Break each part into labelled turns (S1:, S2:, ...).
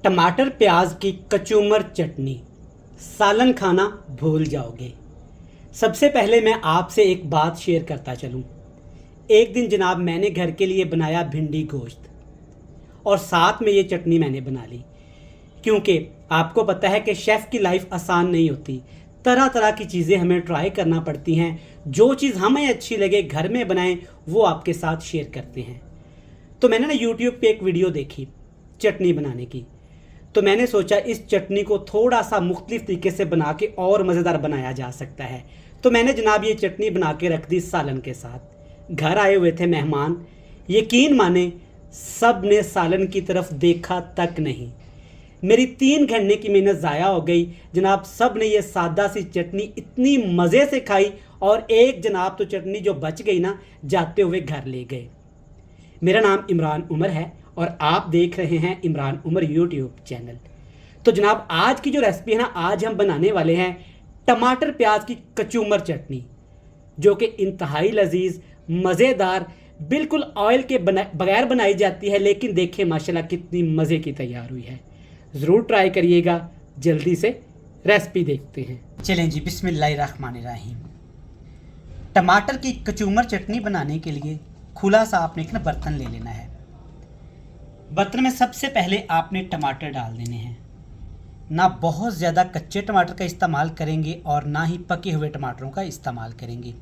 S1: टमाटर प्याज की कचूमर चटनी, सालन खाना भूल जाओगे। सबसे पहले मैं आपसे एक बात शेयर करता चलूं। एक दिन जनाब मैंने घर के लिए बनाया भिंडी गोश्त और साथ में ये चटनी मैंने बना ली, क्योंकि आपको पता है कि शेफ़ की लाइफ आसान नहीं होती। तरह तरह की चीज़ें हमें ट्राई करना पड़ती हैं। जो चीज़ हमें अच्छी लगे घर में बनाएं, वो आपके साथ शेयर करते हैं। तो मैंने ना यूट्यूब पे एक वीडियो देखी चटनी बनाने की, तो मैंने सोचा इस चटनी को थोड़ा सा मुख्तलिफ तरीके से बना के और मज़ेदार बनाया जा सकता है। तो मैंने जनाब ये चटनी बना के रख दी सालन के साथ। घर आए हुए थे मेहमान, यकीन माने सब ने सालन की तरफ देखा तक नहीं। मेरी 3 घंटे की मेहनत ज़ाया हो गई जनाब। सब ने ये सादा सी चटनी इतनी मज़े से खाई और एक जनाब तो चटनी जो बच गई ना, जाते हुए घर ले गए। मेरा नाम इमरान उमर है और आप देख रहे हैं इमरान उमर यूट्यूब चैनल। तो जनाब आज की जो रेसिपी है ना, आज हम बनाने वाले हैं टमाटर प्याज की कचूमर चटनी, जो कि इंतहाई लजीज मज़ेदार, बिल्कुल ऑयल के बगैर बनाई जाती है। लेकिन देखें माशाल्लाह कितनी मज़े की तैयार हुई है। ज़रूर ट्राई करिएगा। जल्दी से रेसिपी देखते हैं। चलें जी, बिस्मिल्लाहिर्रहमानिर्रहीम। टमाटर की कचूमर चटनी बनाने के लिए खुला सा आपने एक ना बर्तन ले लेना है। बर्तन में सबसे पहले आपने टमाटर डाल देने हैं। ना बहुत ज़्यादा कच्चे टमाटर का इस्तेमाल करेंगे और ना ही पके हुए टमाटरों का इस्तेमाल करेंगे।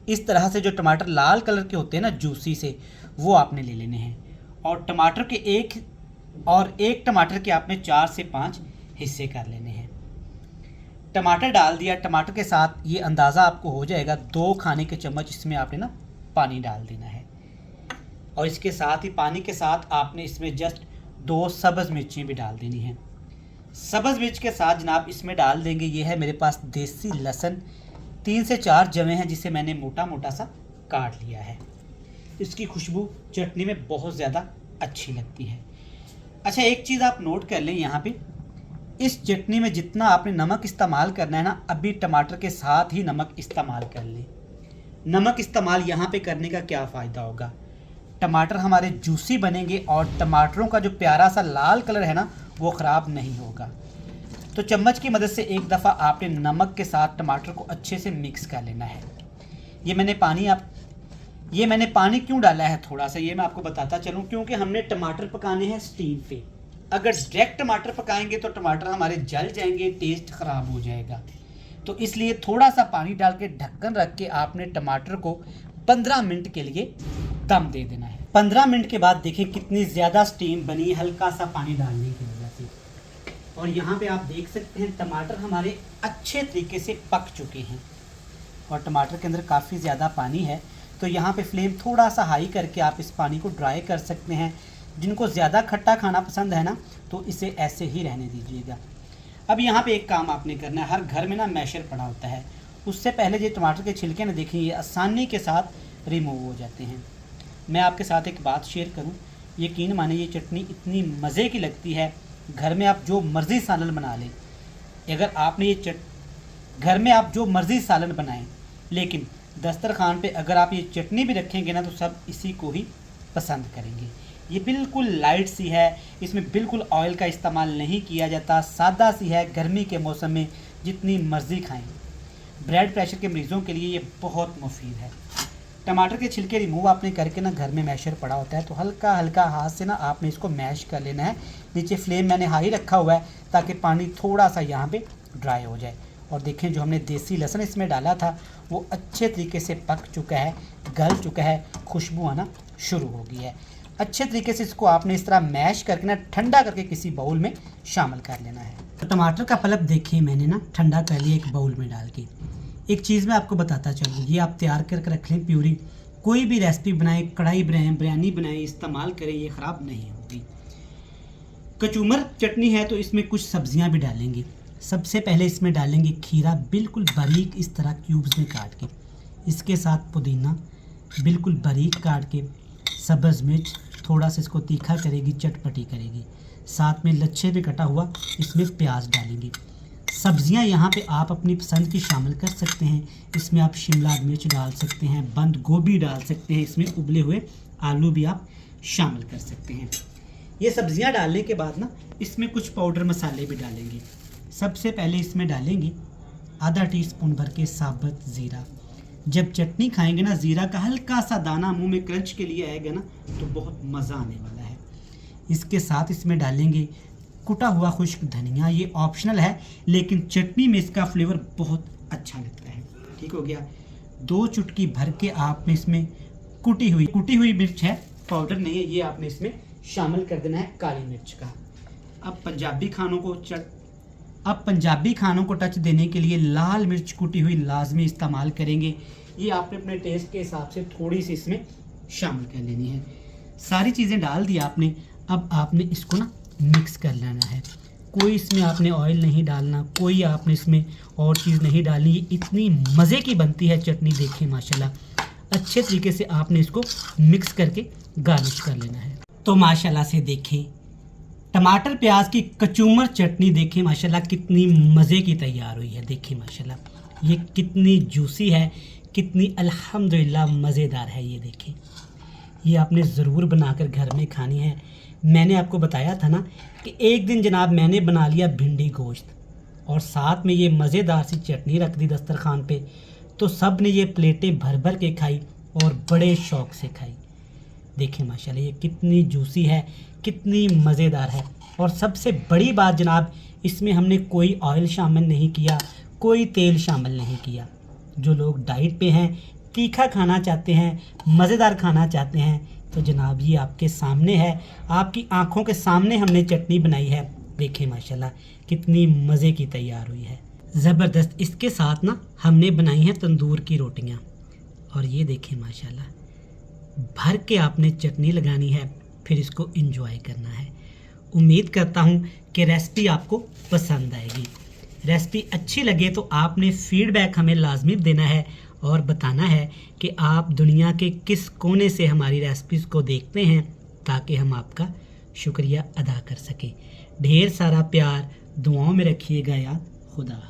S1: इस तरह से जो टमाटर लाल कलर के होते हैं ना, जूसी से, वो आपने ले लेने हैं। और टमाटर के एक टमाटर के आपने 4 से 5 हिस्से कर लेने हैं। टमाटर डाल दिया। टमाटर के साथ ये अंदाज़ा आपको हो जाएगा 2 खाने के चम्मच इसमें आपने ना पानी डाल देना है। और इसके साथ ही पानी के साथ आपने इसमें जस्ट 2 सब्ज़ मिर्चें भी डाल देनी हैं। सब्ज़ मिर्च के साथ जनाब इसमें डाल देंगे, ये है मेरे पास देसी लहसुन 3 से 4 जवे हैं, जिसे मैंने मोटा मोटा सा काट लिया है। इसकी खुशबू चटनी में बहुत ज़्यादा अच्छी लगती है। अच्छा, एक चीज़ आप नोट कर लें यहाँ पे, इस चटनी में जितना आपने नमक इस्तेमाल करना है ना, अभी टमाटर के साथ ही नमक इस्तेमाल कर लें। नमक इस्तेमाल यहाँ पे करने का क्या फ़ायदा होगा, टमाटर हमारे जूसी बनेंगे और टमाटरों का जो प्यारा सा लाल कलर है ना, वो ख़राब नहीं होगा। तो चम्मच की मदद से एक दफ़ा आपने नमक के साथ टमाटर को अच्छे से मिक्स कर लेना है। ये मैंने पानी क्यों डाला है थोड़ा सा, ये मैं आपको बताता चलूँ, क्योंकि हमने टमाटर पकाने हैं स्टीम पे। अगर डायरेक्ट टमाटर पकाएंगे तो टमाटर हमारे जल जाएंगे, टेस्ट ख़राब हो जाएगा। तो इसलिए थोड़ा सा पानी डाल के ढक्कन रख के आपने टमाटर को 15 मिनट के लिए दम दे देना है। 15 मिनट के बाद देखें कितनी ज़्यादा स्टीम बनी, हल्का सा पानी डालने की वजह से। और यहाँ पे आप देख सकते हैं टमाटर हमारे अच्छे तरीके से पक चुके हैं और टमाटर के अंदर काफ़ी ज़्यादा पानी है। तो यहाँ पे फ्लेम थोड़ा सा हाई करके आप इस पानी को ड्राई कर सकते हैं। जिनको ज़्यादा खट्टा खाना पसंद है ना, तो इसे ऐसे ही रहने दीजिएगा। अब यहाँ पे एक काम आपने करना है, हर घर में ना मैशर पड़ा होता है। उससे पहले जो टमाटर के छिलके ना, देखिए ये आसानी के साथ रिमूव हो जाते हैं। मैं आपके साथ एक बात शेयर करूँ, यकीन माने ये चटनी इतनी मज़े की लगती है। घर में आप जो मर्ज़ी सालन बना लें, अगर आपने घर में आप जो मर्ज़ी सालन बनाएं, लेकिन दस्तरखान पे अगर आप ये चटनी भी रखेंगे ना, तो सब इसी को ही पसंद करेंगे। ये बिल्कुल लाइट सी है, इसमें बिल्कुल ऑयल का इस्तेमाल नहीं किया जाता, सादा सी है। गर्मी के मौसम में जितनी मर्ज़ी खाएं। ब्लड प्रेशर के मरीज़ों के लिए ये बहुत मुफीद है। टमाटर के छिलके रिमूव आपने करके ना, घर में मैशर पड़ा होता है, तो हल्का हल्का हाथ से ना आपने इसको मैश कर लेना है। नीचे फ्लेम मैंने हाई रखा हुआ है ताकि पानी थोड़ा सा यहाँ पे ड्राई हो जाए। और देखें जो हमने देसी लहसुन इसमें डाला था वो अच्छे तरीके से पक चुका है, गल चुका है, खुशबू आना शुरू हो गई है। अच्छे तरीके से इसको आपने इस तरह मैश करके ना ठंडा करके किसी बाउल में शामिल कर लेना है। तो टमाटर का पल्प देखिए मैंने ना ठंडा कर लिया एक बाउल में डाल के। एक चीज़ मैं आपको बताता चलूँ, ये आप तैयार करके रख लें प्यूरी। कोई भी रेसिपी बनाएं, कढ़ाई बनाएं, बिरयानी बनाएं, इस्तेमाल करें, ये ख़राब नहीं होगी। कचूमर चटनी है तो इसमें कुछ सब्जियां भी डालेंगे। सबसे पहले इसमें डालेंगे खीरा, बिल्कुल बारीक इस तरह क्यूब्स में काट के। इसके साथ पुदीना बिल्कुल बारीक काट के, सब्ज़ मिर्च थोड़ा सा इसको तीखा करेगी, चटपटी करेगी। साथ में लच्छे में कटा हुआ इसमें प्याज डालेंगे। सब्जियां यहाँ पे आप अपनी पसंद की शामिल कर सकते हैं। इसमें आप शिमला मिर्च डाल सकते हैं, बंद गोभी डाल सकते हैं, इसमें उबले हुए आलू भी आप शामिल कर सकते हैं। ये सब्जियां डालने के बाद ना इसमें कुछ पाउडर मसाले भी डालेंगे। सबसे पहले इसमें डालेंगे आधा टीस्पून भर के साबुत ज़ीरा। जब चटनी खाएंगे ना, ज़ीरा का हल्का सा दाना मुंह में क्रंच के लिए आएगा ना, तो बहुत मज़ा आने वाला है। इसके साथ इसमें डालेंगे कुटा हुआ खुश्क धनिया। ये ऑप्शनल है, लेकिन चटनी में इसका फ्लेवर बहुत अच्छा लगता है। ठीक हो गया। 2 चुटकी भर के आपने इसमें कुटी हुई मिर्च है, पाउडर नहीं है, ये आपने इसमें शामिल कर देना है, काली मिर्च का। अब पंजाबी खानों को टच देने के लिए लाल मिर्च कुटी हुई लाजमी इस्तेमाल करेंगे। ये आपने अपने टेस्ट के हिसाब से थोड़ी सी इसमें शामिल कर लेनी है। सारी चीज़ें डाल दी आपने। अब आपने इसको ना मिक्स कर लेना है। कोई इसमें आपने ऑयल नहीं डालना, कोई आपने इसमें और चीज़ नहीं डालनी। ये इतनी मज़े की बनती है चटनी, देखें माशाल्लाह। अच्छे तरीके से आपने इसको मिक्स करके गार्निश कर लेना है। तो माशाल्लाह से देखें टमाटर प्याज की कचूमर चटनी, देखें माशाल्लाह कितनी मज़े की तैयार हुई है। देखें माशाल्लाह ये कितनी जूसी है, कितनी अल्हम्दुलिल्लाह मज़ेदार है। ये देखें, ये आपने ज़रूर बनाकर घर में खानी है। मैंने आपको बताया था ना कि एक दिन जनाब मैंने बना लिया भिंडी गोश्त और साथ में ये मज़ेदार सी चटनी रख दी दस्तरखान पे, तो सब ने ये प्लेटें भर भर के खाई और बड़े शौक़ से खाई। देखें माशाल्लाह ये कितनी जूसी है, कितनी मज़ेदार है। और सबसे बड़ी बात जनाब, इसमें हमने कोई ऑयल शामिल नहीं किया, कोई तेल शामिल नहीं किया। जो लोग डाइट पे हैं, तीखा खाना चाहते हैं, मज़ेदार खाना चाहते हैं, तो जनाब ये आपके सामने है, आपकी आंखों के सामने हमने चटनी बनाई है। देखें माशाल्लाह कितनी मज़े की तैयार हुई है, ज़बरदस्त। इसके साथ ना हमने बनाई हैं तंदूर की रोटियां, और ये देखें माशाल्लाह भर के आपने चटनी लगानी है, फिर इसको एंजॉय करना है। उम्मीद करता हूँ कि रेसिपी आपको पसंद आएगी। रेसिपी अच्छी लगे तो आपने फीडबैक हमें लाजमी देना है और बताना है कि आप दुनिया के किस कोने से हमारी रेसिपीज़ को देखते हैं, ताकि हम आपका शुक्रिया अदा कर सकें। ढेर सारा प्यार दुआओं में रखिएगा याद। खुदा।